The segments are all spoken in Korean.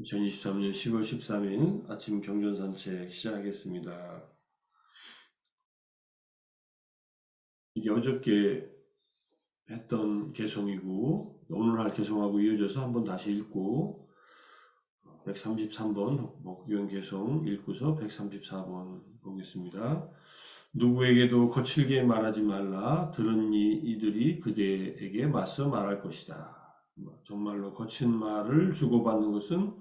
2023년 10월 13일 아침 경전 산책 시작하겠습니다. 이게 어저께 했던 개송이고 오늘 할 개송하고 이어져서 한번 다시 읽고 133번 목요일 개송 읽고서 134번 보겠습니다. 누구에게도 거칠게 말하지 말라. 들은 이들이 그대에게 맞서 말할 것이다. 정말로 거친 말을 주고받는 것은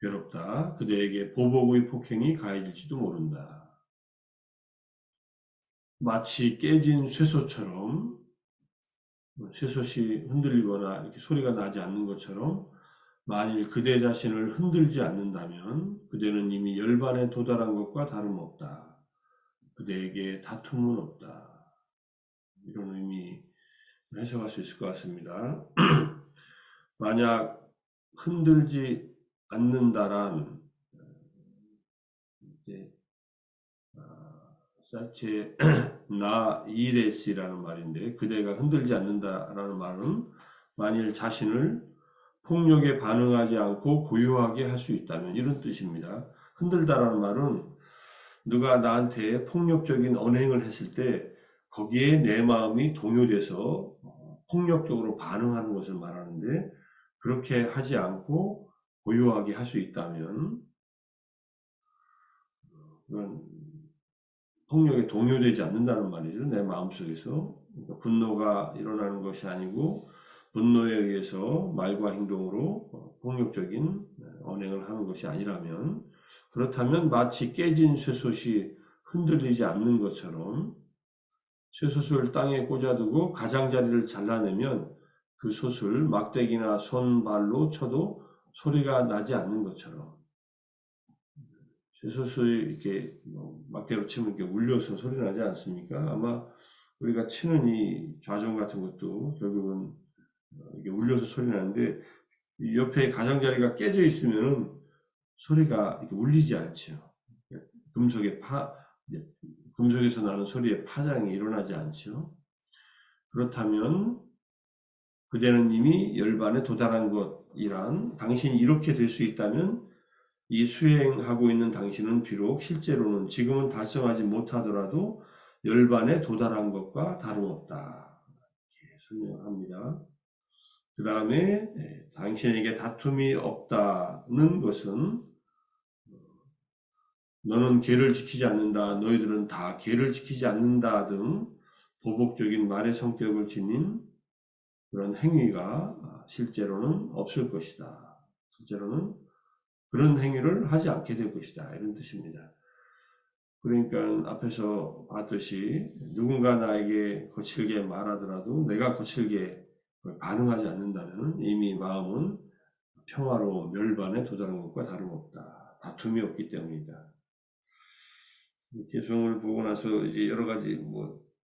괴롭다. 그대에게 보복의 폭행이 가해질지도 모른다. 마치 깨진 쇠소처럼 쇠솥이 흔들리거나 이렇게 소리가 나지 않는 것처럼 만일 그대 자신을 흔들지 않는다면 그대는 이미 열반에 도달한 것과 다름없다. 그대에게 다툼은 없다. 이런 의미 해석할 수 있을 것 같습니다. 만약 흔들지 않는다란 사체 나 이레시라는 말인데 그대가 흔들지 않는다라는 말은 만일 자신을 폭력에 반응하지 않고 고요하게 할 수 있다면 이런 뜻입니다. 흔들다라는 말은 누가 나한테 폭력적인 언행을 했을 때 거기에 내 마음이 동요돼서 폭력적으로 반응하는 것을 말하는데 그렇게 하지 않고 고요하게 할 수 있다면 그건 폭력에 동요되지 않는다는 말이죠. 내 마음속에서. 그러니까 분노가 일어나는 것이 아니고 분노에 의해서 말과 행동으로 폭력적인 언행을 하는 것이 아니라면 그렇다면 마치 깨진 쇠솥이 흔들리지 않는 것처럼 쇠솥을 땅에 꽂아두고 가장자리를 잘라내면 그 솥을 막대기나 손발로 쳐도 소리가 나지 않는 것처럼 쇠솥을 이렇게 막대로 치면 이렇게 울려서 소리 나지 않습니까? 아마 우리가 치는 이 좌정 같은 것도 결국은 이게 울려서 소리 나는데 옆에 가장자리가 깨져 있으면은 소리가 이렇게 울리지 않죠. 금속의 금속에서 나는 소리의 파장이 일어나지 않죠. 그렇다면 그대는 이미 열반에 도달한 것이란 당신이 이렇게 될 수 있다면 이 수행하고 있는 당신은 비록 실제로는 지금은 달성하지 못하더라도 열반에 도달한 것과 다름없다. 이렇게 설명합니다. 그 다음에 당신에게 다툼이 없다는 것은 너는 계를 지키지 않는다. 너희들은 다 계를 지키지 않는다 등 보복적인 말의 성격을 지닌 그런 행위가 실제로는 없을 것이다. 실제로는 그런 행위를 하지 않게 될 것이다. 이런 뜻입니다. 그러니까 앞에서 봤듯이 누군가 나에게 거칠게 말하더라도 내가 거칠게 반응하지 않는다면 이미 마음은 평화로 멸반에 도달한 것과 다름없다. 다툼이 없기 때문이다. 개송을 보고 나서 이제 여러 가지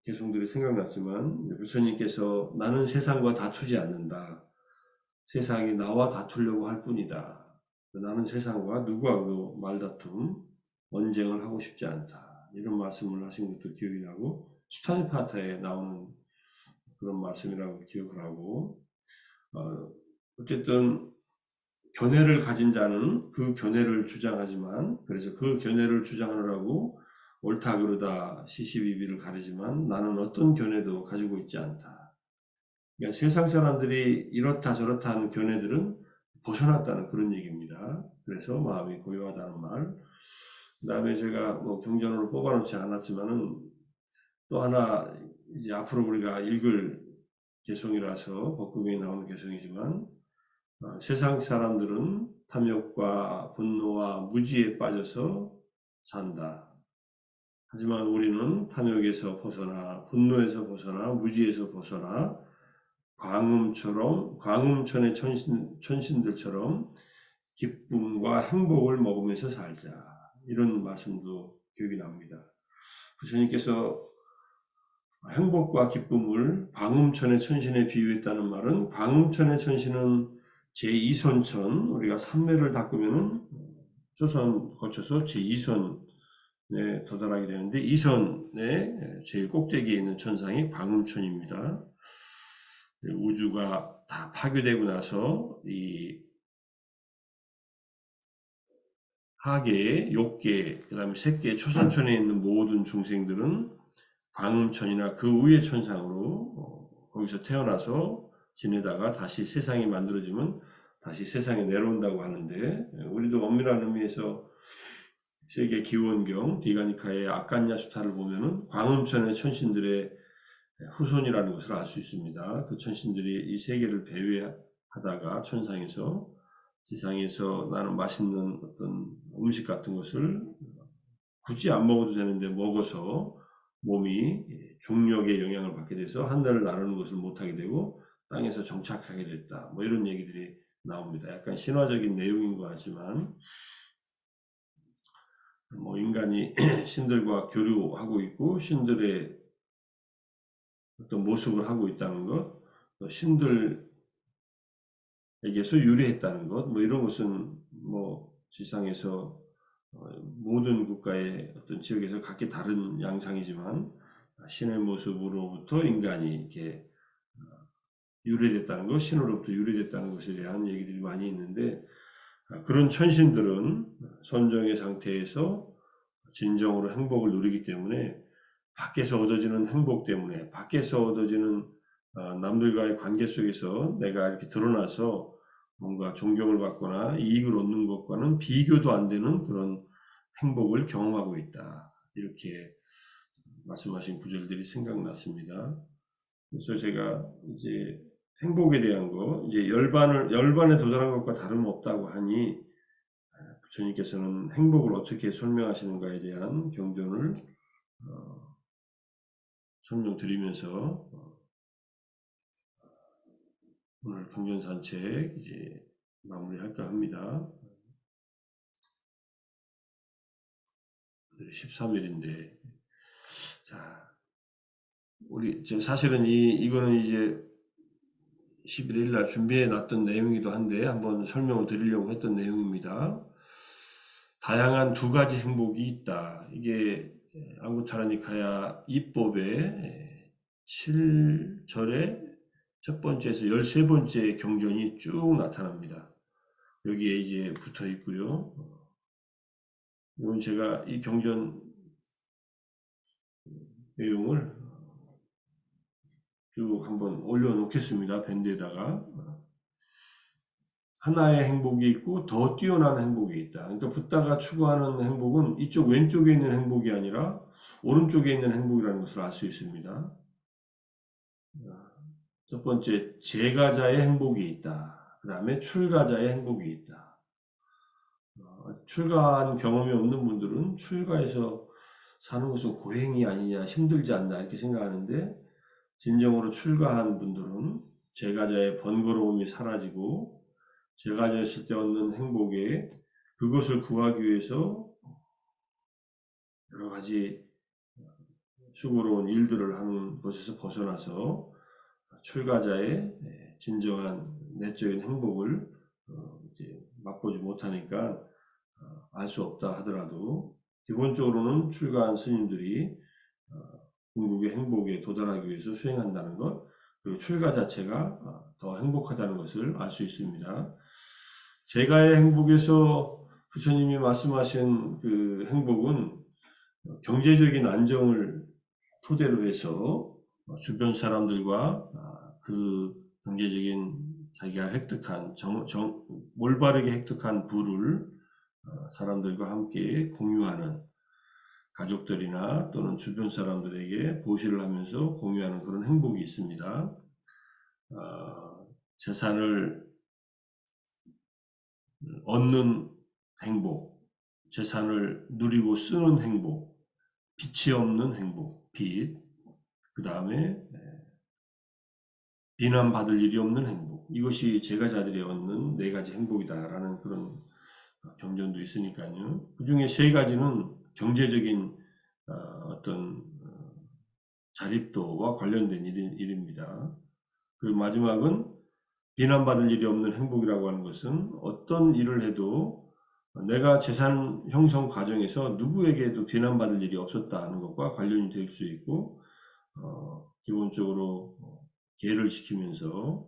개송들이 생각났지만 부처님께서 나는 세상과 다투지 않는다. 세상이 나와 다투려고 할 뿐이다. 나는 세상과 누구하고도 말다툼, 언쟁을 하고 싶지 않다. 이런 말씀을 하신 것도 기억이 나고 수타니파타에 나오는 그런 말씀이라고 기억을 하고 어쨌든 견해를 가진 자는 그 견해를 주장하지만 그래서 그 견해를 주장하느라고 옳다 그르다 시시비비를 가리지만 나는 어떤 견해도 가지고 있지 않다. 그러니까 세상 사람들이 이렇다 저렇다 하는 견해들은 벗어났다는 그런 얘기입니다. 그래서 마음이 고요하다는 말. 그 다음에 제가 경전으로 뽑아놓지 않았지만은 또 하나 이제 앞으로 우리가 읽을 개송이라서 법국에 나오는 개송이지만 세상 사람들은 탐욕과 분노와 무지에 빠져서 산다. 하지만 우리는 탐욕에서 벗어나 분노에서 벗어나 무지에서 벗어나 광음천의 천신들처럼 기쁨과 행복을 먹으면서 살자. 이런 말씀도 기억이 납니다. 부처님께서 행복과 기쁨을 광음천의 천신에 비유했다는 말은 광음천의 천신은 제2선천, 우리가 삼매를 닦으면은 조선 거쳐서 제2선에 도달하게 되는데 이선의 제일 꼭대기에 있는 천상이 광음천입니다. 우주가 다 파괴되고 나서 이 하계, 욕계, 그 다음에 색계, 초선천에 있는 모든 중생들은 광음천이나 그 위의 천상으로 거기서 태어나서 지내다가 다시 세상이 만들어지면 다시 세상에 내려온다고 하는데, 우리도 엄밀한 의미에서 세계 기원경 디가니카의 아칸야 수타를 보면은 광음천의 천신들의 후손이라는 것을 알 수 있습니다. 그 천신들이 이 세계를 배회하다가 천상에서 지상에서 나는 맛있는 어떤 음식 같은 것을 굳이 안 먹어도 되는데 먹어서 몸이 중력의 영향을 받게 돼서 하늘을 나르는 것을 못하게 되고 땅에서 정착하게 됐다. 뭐 이런 얘기들이 나옵니다. 약간 신화적인 내용인 것 같지만 뭐 인간이 신들과 교류하고 있고 신들의 어떤 모습을 하고 있다는 것, 또 신들에게서 유래했다는 것, 뭐 이런 것은 뭐 지상에서 모든 국가의 어떤 지역에서 각기 다른 양상이지만 신의 모습으로부터 인간이 이렇게 유래됐다는 것, 신으로부터 유래됐다는 것에 대한 얘기들이 많이 있는데 그런 천신들은 선정의 상태에서 진정으로 행복을 누리기 때문에 밖에서 얻어지는 행복 때문에 밖에서 얻어지는 남들과의 관계 속에서 내가 이렇게 드러나서 뭔가 존경을 받거나 이익을 얻는 것과는 비교도 안 되는 그런 행복을 경험하고 있다. 이렇게 말씀하신 구절들이 생각났습니다. 그래서 제가 이제 행복에 대한 거, 이제 열반에 도달한 것과 다름없다고 하니 부처님께서는 행복을 어떻게 설명하시는가에 대한 경전을 설명드리면서 오늘 경전 산책 이제 마무리할까 합니다. 13일인데, 자, 우리 사실은 이거는 이제 11일 날 준비해 놨던 내용이기도 한데 한번 설명을 드리려고 했던 내용입니다. 다양한 두 가지 행복이 있다. 이게 앙구타라니카야 이법의 7절의 첫 번째에서 13번째 경전이 쭉 나타납니다. 여기에 이제 붙어 있고요. 이건 제가 이 경전 내용을 쭉 한번 올려놓겠습니다. 밴드에다가. 하나의 행복이 있고 더 뛰어난 행복이 있다. 그러니까 붓다가 추구하는 행복은 이쪽 왼쪽에 있는 행복이 아니라 오른쪽에 있는 행복이라는 것을 알 수 있습니다. 첫 번째, 제가자의 행복이 있다. 그 다음에 출가자의 행복이 있다. 출가한 경험이 없는 분들은 출가해서 사는 것은 고행이 아니냐, 힘들지 않나 이렇게 생각하는데 진정으로 출가한 분들은 제가자의 번거로움이 사라지고 제가자였을 때 얻는 행복에 그것을 구하기 위해서 여러 가지 수고로운 일들을 하는 것에서 벗어나서 출가자의 진정한 내적인 행복을 이제 맛보지 못하니까 알 수 없다 하더라도 기본적으로는 출가한 스님들이 궁극의 행복에 도달하기 위해서 수행한다는 것, 그리고 출가 자체가 더 행복하다는 것을 알 수 있습니다. 제가의 행복에서 부처님이 말씀하신 그 행복은 경제적인 안정을 토대로 해서 주변 사람들과 그 경제적인 자기가 획득한 올바르게 획득한 부를 사람들과 함께 공유하는 가족들이나 또는 주변 사람들에게 보시를 하면서 공유하는 그런 행복이 있습니다. 재산을 얻는 행복, 재산을 누리고 쓰는 행복, 빚이 없는 행복, 빚, 그 다음에 비난받을 일이 없는 행복, 이것이 제가자들이 얻는 네 가지 행복이다라는 그런 경전도 있으니까요. 그 중에 세 가지는 경제적인 어떤 자립도와 관련된 일입니다. 그리고 마지막은 비난받을 일이 없는 행복이라고 하는 것은 어떤 일을 해도 내가 재산 형성 과정에서 누구에게도 비난받을 일이 없었다는 것과 관련이 될 수 있고 기본적으로 계를 지키면서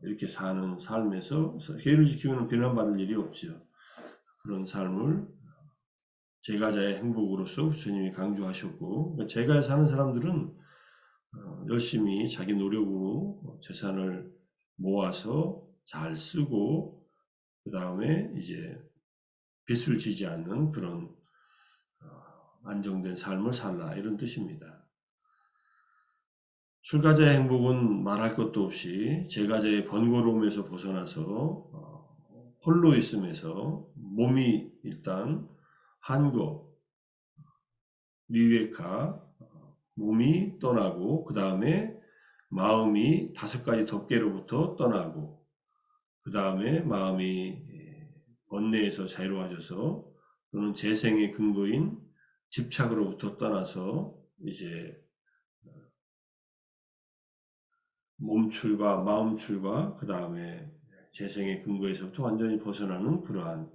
이렇게 사는 삶에서 계를 지키면 비난받을 일이 없죠. 그런 삶을 제가자의 행복으로서 부처님이 강조하셨고, 제가에 사는 사람들은 열심히 자기 노력으로 재산을 모아서 잘 쓰고, 그 다음에 이제 빚을 지지 않는 그런 안정된 삶을 살라, 이런 뜻입니다. 출가자의 행복은 말할 것도 없이 제가자의 번거로움에서 벗어나서 홀로 있음에서 몸이 일단 한거, 위웨카, 몸이 떠나고 그 다음에 마음이 5가지 덮개로부터 떠나고 그 다음에 마음이 번뇌에서 자유로워져서 또는 재생의 근거인 집착으로부터 떠나서 이제 몸출과 마음출과 그 다음에 재생의 근거에서부터 완전히 벗어나는 그러한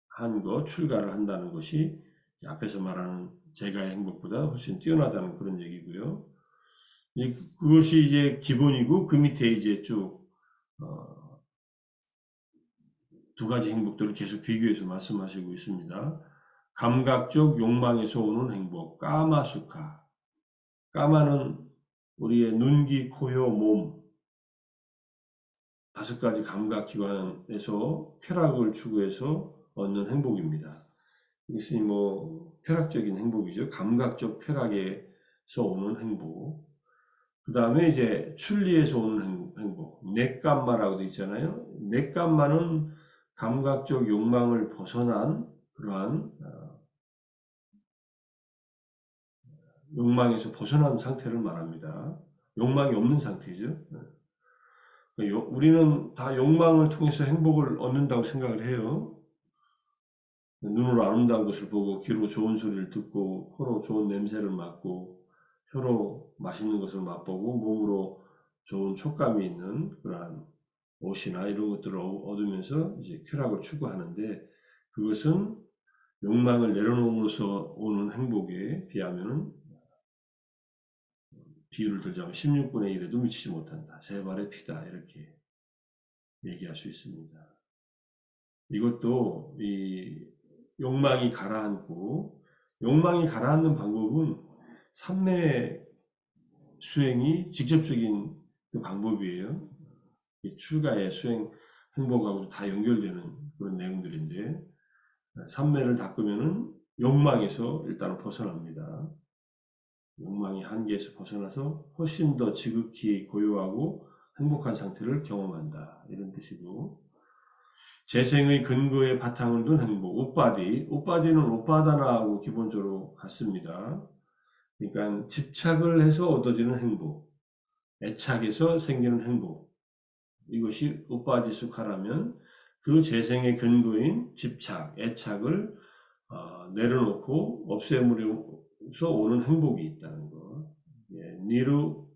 한거 출가를 한다는 것이 앞에서 말하는 제가의 행복보다 훨씬 뛰어나다는 그런 얘기고요. 그것이 이제 기본이고 그 밑에 이제 쭉 두 가지 행복들을 계속 비교해서 말씀하시고 있습니다. 감각적 욕망에서 오는 행복, 까마수카. 까마는 우리의 눈, 귀, 코, 혀, 몸 5가지 감각기관에서 쾌락을 추구해서 얻는 행복입니다. 이것이 뭐 쾌락적인 행복이죠. 감각적 쾌락에서 오는 행복. 그 다음에 이제 출리에서 오는 행복. 넷감마라고 되어 있잖아요. 넷감마는 감각적 욕망을 벗어난 그러한 욕망에서 벗어난 상태를 말합니다. 욕망이 없는 상태죠. 우리는 다 욕망을 통해서 행복을 얻는다고 생각을 해요. 눈으로 아름다운 것을 보고, 귀로 좋은 소리를 듣고, 코로 좋은 냄새를 맡고, 혀로 맛있는 것을 맛보고, 몸으로 좋은 촉감이 있는 그러한 옷이나 이런 것들을 얻으면서 이제 쾌락을 추구하는데, 그것은 욕망을 내려놓음으로써 오는 행복에 비하면 비유를 들자면 16분의 1에도 미치지 못한다. 3발의 피다. 이렇게 얘기할 수 있습니다. 이것도 이 욕망이 가라앉고, 욕망이 가라앉는 방법은 삼매 수행이 직접적인 그 방법이에요. 출가의 수행 행복하고 다 연결되는 그런 내용들인데, 삼매를 닦으면은 욕망에서 일단은 벗어납니다. 욕망의 한계에서 벗어나서 훨씬 더 지극히 고요하고 행복한 상태를 경험한다. 이런 뜻이고, 재생의 근거에 바탕을 둔 행복, 오빠디는 오빠다나하고 기본적으로 같습니다. 그러니까 집착을 해서 얻어지는 행복, 애착에서 생기는 행복, 이것이 오빠디 수카라면 그 재생의 근거인 집착, 애착을 내려놓고 없애므로서 오는 행복이 있다는 것. 예, 니루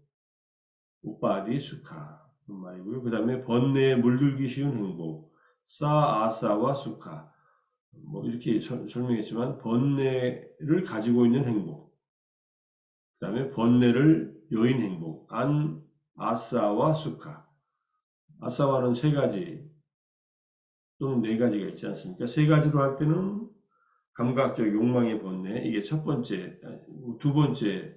우빠디 수카 그 말이고요. 그 다음에 번뇌에 물들기 쉬운 행복, 아사와 수카. 뭐 이렇게 설명했지만 번뇌를 가지고 있는 행복, 그 다음에 번뇌를 여인 행복, 아사와 수카. 아사와는 3가지 또는 4가지가 있지 않습니까? 3가지로 할 때는 감각적 욕망의 번뇌, 이게 첫 번째, 2번째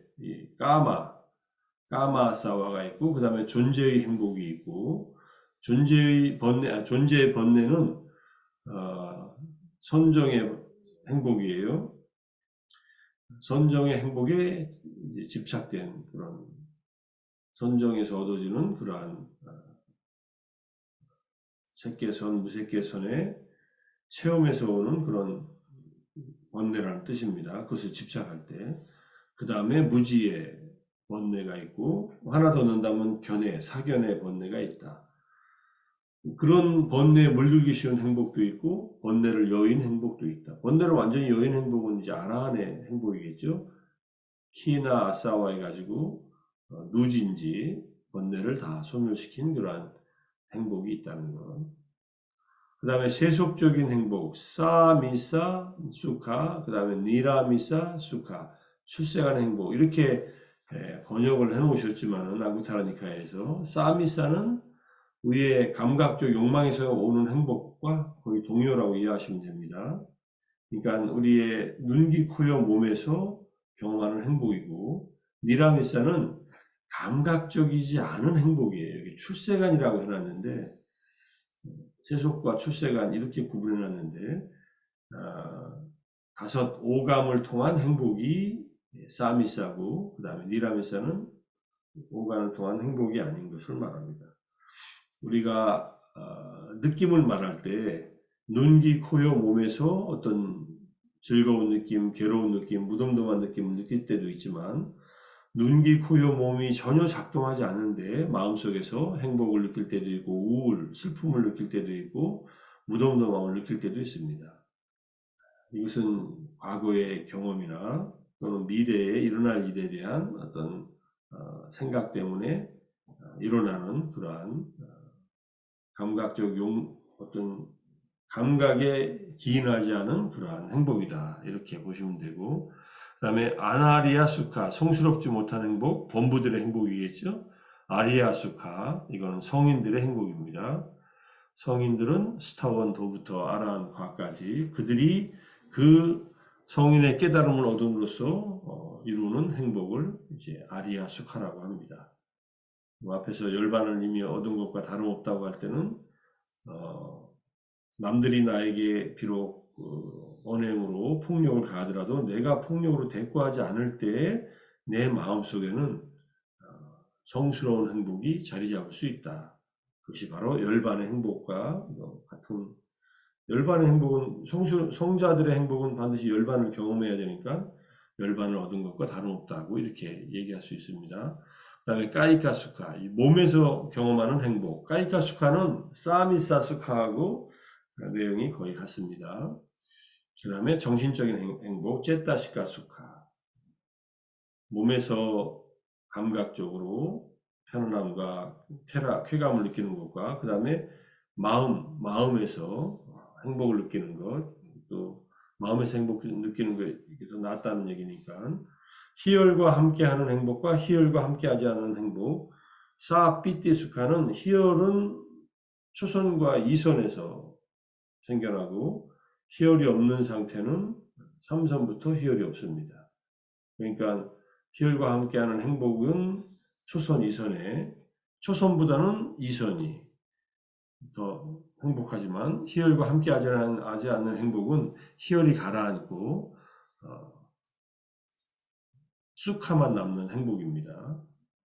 까마아사와가 있고, 그 다음에 존재의 행복이 있고, 존재의 번뇌는 선정의 행복이에요. 선정의 행복에 집착된 그런 선정에서 얻어지는 그러한 색계선, 무색계선의 체험에서 오는 그런 번뇌라는 뜻입니다. 그것을 집착할 때. 그 다음에 무지의 번뇌가 있고, 하나 더 넣는다면 사견의 번뇌가 있다. 그런 번뇌에 물들기 쉬운 행복도 있고, 번뇌를 여인 행복도 있다. 번뇌를 완전히 여인 행복은 이제 아라한의 행복이겠죠. 키나 아사와 해가지고 누진지 번뇌를 다 소멸시킨 그러한 행복이 있다는 것. 그 다음에 세속적인 행복, 사미사 수카, 그 다음에 니라미사 수카, 출세하는 행복, 이렇게 번역을 해 놓으셨지만은 앙구타라니카에서 사미사는 우리의 감각적 욕망에서 오는 행복과 거의 동요라고 이해하시면 됩니다. 그러니까 우리의 눈, 귀, 코, 여, 몸에서 경험하는 행복이고, 니라미사는 감각적이지 않은 행복이에요. 여기 출세관이라고 해놨는데, 세속과 출세관 이렇게 구분해놨는데, 다섯 오감을 통한 행복이 사미사고, 그 다음에 니라미사는 오감을 통한 행복이 아닌 것을 말합니다. 우리가 느낌을 말할 때 눈, 귀, 코, 여, 몸에서 어떤 즐거운 느낌, 괴로운 느낌, 무덤덤한 느낌을 느낄 때도 있지만 눈, 귀, 코, 여, 몸이 전혀 작동하지 않는데 마음속에서 행복을 느낄 때도 있고 우울, 슬픔을 느낄 때도 있고 무덤덤함을 느낄 때도 있습니다. 이것은 과거의 경험이나 또는 미래에 일어날 일에 대한 어떤 생각 때문에 일어나는 그러한 감각적 어떤 감각에 기인하지 않은 그러한 행복이다. 이렇게 보시면 되고, 그 다음에 아나리아 수카, 성스럽지 못한 행복, 범부들의 행복이겠죠. 아리아 수카, 이건 성인들의 행복입니다. 성인들은 스타원 도부터 아라한 과까지 그들이 그 성인의 깨달음을 얻음으로써 이루는 행복을 이제 아리아 수카라고 합니다. 앞에서 열반을 이미 얻은 것과 다름없다고 할 때는 남들이 나에게 비록 언행으로 폭력을 가하더라도 내가 폭력으로 대꾸하지 않을 때 내 마음속에는 성스러운 행복이 자리 잡을 수 있다. 그것이 바로 열반의 행복과 같은, 열반의 행복은 성자들의 행복은 반드시 열반을 경험해야 되니까 열반을 얻은 것과 다름없다고 이렇게 얘기할 수 있습니다. 그 다음에 까이카수카, 몸에서 경험하는 행복. 까이카수카는 사미사수카하고 내용이 거의 같습니다. 그 다음에 정신적인 행복, 제타시카수카. 몸에서 감각적으로 편안함과 쾌감을 느끼는 것과 그 다음에 마음에서 행복을 느끼는 것, 또 마음에서 행복을 느끼는 것이 더 낫다는 얘기니까 희열과 함께하는 행복과 희열과 함께하지 않는 행복. 사피티수카는 희열은 초선과 이선에서 생겨나고 희열이 없는 상태는 삼선부터 희열이 없습니다. 그러니까 희열과 함께하는 행복은 초선, 이선에 초선보다는 이선이 더 행복하지만 희열과 함께하지 않는 행복은 희열이 가라앉고 쑥함만 남는 행복입니다.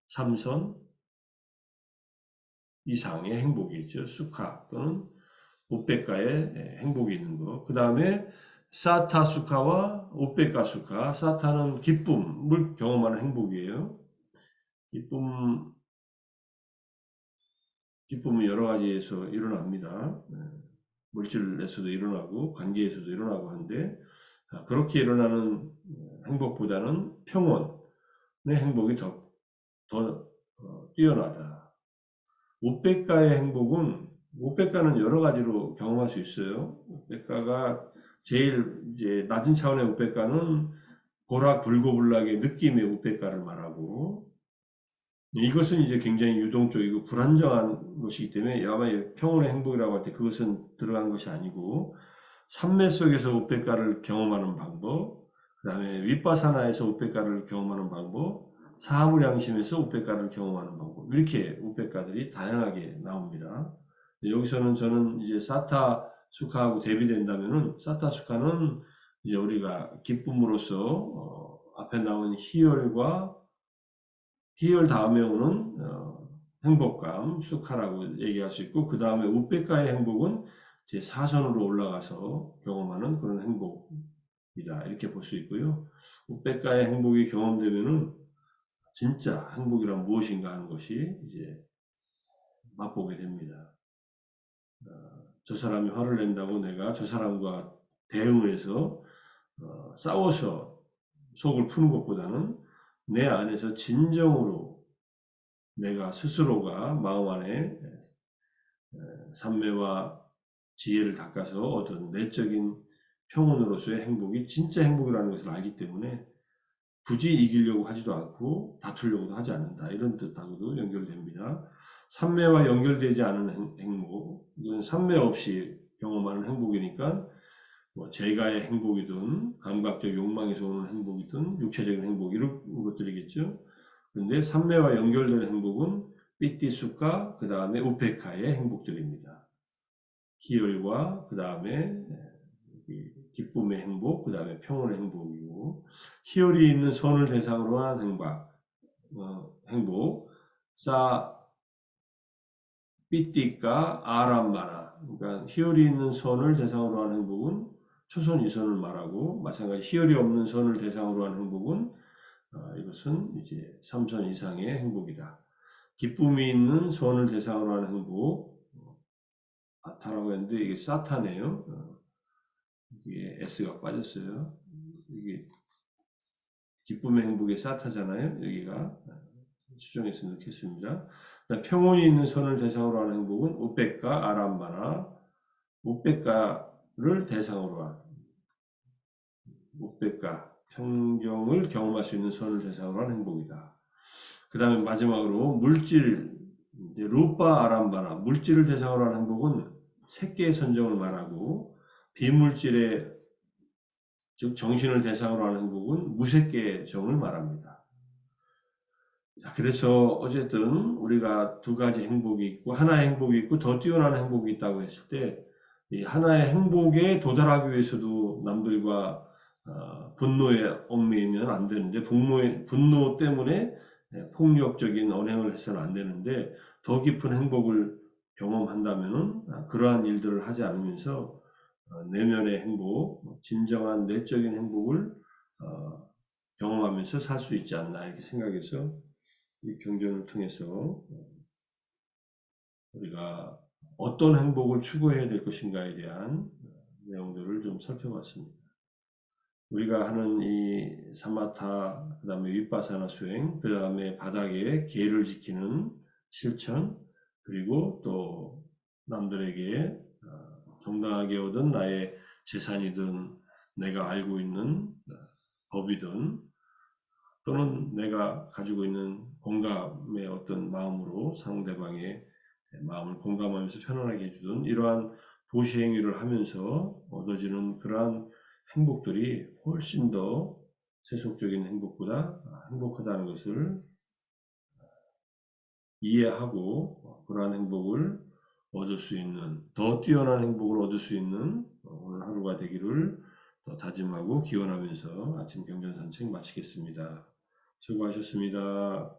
삼선 이상의 행복이죠. 쑥하 또는 우백가의 행복이 있는 것. 그 다음에 사타수카와 우백가수카. 사타는 기쁨을 경험하는 행복이에요. 기쁨은 여러 가지에서 일어납니다. 물질에서도 일어나고 관계에서도 일어나고 하는데 그렇게 일어나는 행복보다는 평온의 행복이 더 뛰어나다. 우백가의 행복은 우백가는 여러 가지로 경험할 수 있어요. 우백가가 제일 이제 낮은 차원의 우백가는 보락불고불락의 느낌의 우백가를 말하고 이것은 이제 굉장히 유동적이고 불안정한 것이기 때문에 아마 평온의 행복이라고 할 때 그것은 들어간 것이 아니고 삼매 속에서 우백가를 경험하는 방법, 그 다음에 윗바사나에서 우백가를 경험하는 방법, 사무량심에서 우백가를 경험하는 방법 이렇게 우백가들이 다양하게 나옵니다. 여기서는 저는 이제 사타 수카하고 대비된다면은 사타 수카는 이제 우리가 기쁨으로써 앞에 나온 희열 다음에 오는 행복감, 수카라고 얘기할 수 있고 그 다음에 우백가의 행복은 제 사선으로 올라가서 경험하는 그런 행복이다 이렇게 볼 수 있고요. 우백가의 행복이 경험되면은 진짜 행복이란 무엇인가 하는 것이 이제 맛보게 됩니다. 저 사람이 화를 낸다고 내가 저 사람과 대응해서 싸워서 속을 푸는 것보다는 내 안에서 진정으로 내가 스스로가 마음 안에 삼매와 지혜를 닦아서 어떤 내적인 평온으로서의 행복이 진짜 행복이라는 것을 알기 때문에 굳이 이기려고 하지도 않고 다투려고도 하지 않는다. 이런 뜻하고도 연결됩니다. 삼매와 연결되지 않은 행복, 이건 삼매 없이 경험하는 행복이니까 뭐 재가의 행복이든 감각적 욕망에서 오는 행복이든 육체적인 행복 이런 것들이겠죠. 그런데 삼매와 연결되는 행복은 삐띠수카 그 다음에 우페카의 행복들입니다. 희열과 그 다음에 기쁨의 행복, 그 다음에 평온의 행복이고, 희열이 있는 선을 대상으로 한 행복, 삐띠까 아람마나, 그러니까 희열이 있는 선을 대상으로 한 행복은 초선 이선을 말하고, 마찬가지 희열이 없는 선을 대상으로 한 행복은 이것은 이제 3선 이상의 행복이다. 기쁨이 있는 선을 대상으로 하는 행복, 아타라고 했는데 이게 사타네요. 이게 S가 빠졌어요. 이게 기쁨의 행복의 사타잖아요. 여기가 수정해서 넣겠습니다. 평온이 있는 선을 대상으로 하는 행복은 우백가 아람바나, 우백가를 대상으로 한 우백가, 평정을 경험할 수 있는 선을 대상으로 한 행복이다. 그 다음에 마지막으로 물질, 루파 아람바나, 물질을 대상으로 한 행복은 색계의 선정을 말하고, 비물질의 즉 정신을 대상으로 하는 행복은 무색계의 정을 말합니다. 자, 그래서 어쨌든 우리가 두 가지 행복이 있고 하나의 행복이 있고 더 뛰어난 행복이 있다고 했을 때 이 하나의 행복에 도달하기 위해서도 남들과 분노에 얽매이면 안 되는데 분노 때문에 폭력적인 언행을 해서는 안 되는데 더 깊은 행복을 경험한다면은 그러한 일들을 하지 않으면서 내면의 행복, 진정한 내적인 행복을 경험하면서 살 수 있지 않나 이렇게 생각해서 이 경전을 통해서 우리가 어떤 행복을 추구해야 될 것인가에 대한 내용들을 좀 살펴봤습니다. 우리가 하는 이 사마타, 그 다음에 윗바사나 수행, 그 다음에 바닥에 계를 지키는 실천, 그리고 또 남들에게 정당하게 얻은 나의 재산이든 내가 알고 있는 법이든 또는 내가 가지고 있는 공감의 어떤 마음으로 상대방의 마음을 공감하면서 편안하게 해주던 이러한 도시 행위를 하면서 얻어지는 그러한 행복들이 훨씬 더 세속적인 행복보다 행복하다는 것을 이해하고 그러한 행복을 얻을 수 있는 더 뛰어난 행복을 얻을 수 있는 오늘 하루가 되기를 다짐하고 기원하면서 아침 경전 산책 마치겠습니다. 수고하셨습니다.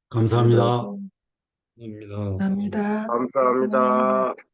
감사합니다. 감사합니다. 감사합니다. 감사합니다.